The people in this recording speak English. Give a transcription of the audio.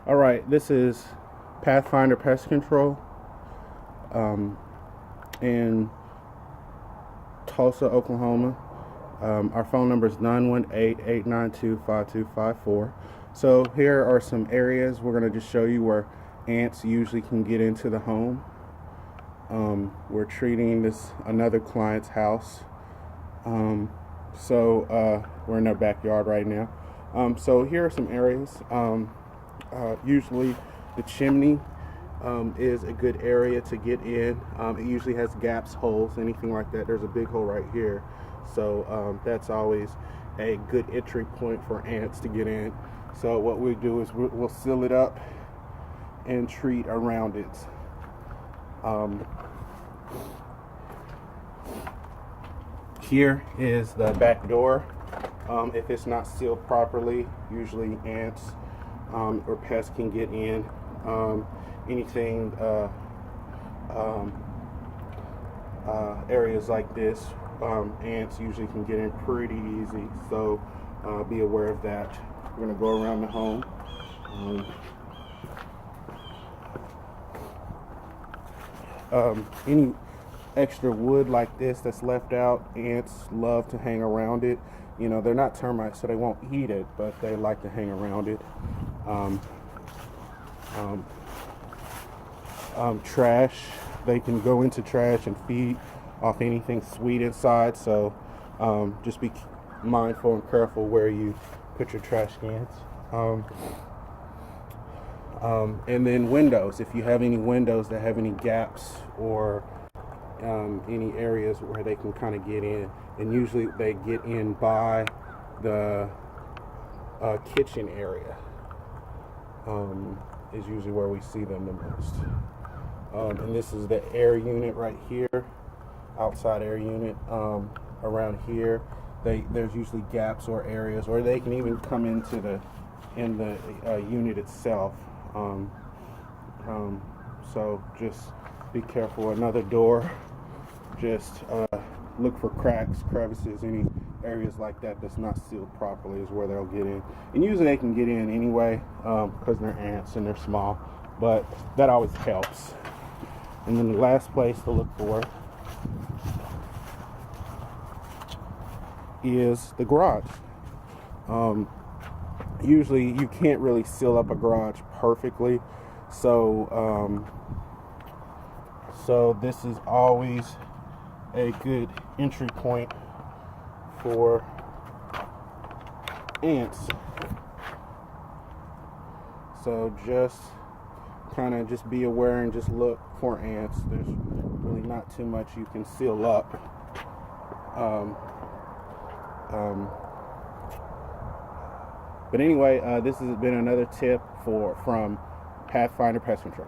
All right, this is Pathfinder Pest Control in Tulsa, Oklahoma. Our phone number is 918-892-5254. So here are some areas we're going to just show you where ants usually can get into the home. We're treating another client's house. We're in their backyard right now. So here are some areas. Usually the chimney is a good area to get in. It usually has gaps, holes, anything like that. There's a big hole right here. So that's always a good entry point for ants to get in. So what we do is we'll seal it up and treat around it. Here is the back door. If it's not sealed properly, usually ants or pests can get in. Areas like this, ants usually can get in pretty easy, so be aware of that. We're going to go around the home. Any extra wood like this that's left out, ants love to hang around it. You know, they're not termites, so they won't eat it, but they like to hang around it. Trash, they can go into trash and feed off anything sweet inside, so just be mindful and careful where you put your trash cans. And then windows, if you have any windows that have any gaps or any areas where they can kind of get in, and usually they get in by the kitchen area is usually where we see them the most. And this is the air unit right here, outside air unit. Around here, there's usually gaps or areas, or they can even come into the unit itself. So just be careful. Another door, just look for cracks, crevices, any areas like that that's not sealed properly is where they'll get in. And usually they can get in anyway because they're ants and they're small, but that always helps. And then the last place to look for is the garage. Usually you can't really seal up a garage perfectly, so this is always a good entry point for ants. So just be aware and just look for ants. There's really not too much you can seal up. But anyway, this has been another tip from Pathfinder Pest Control.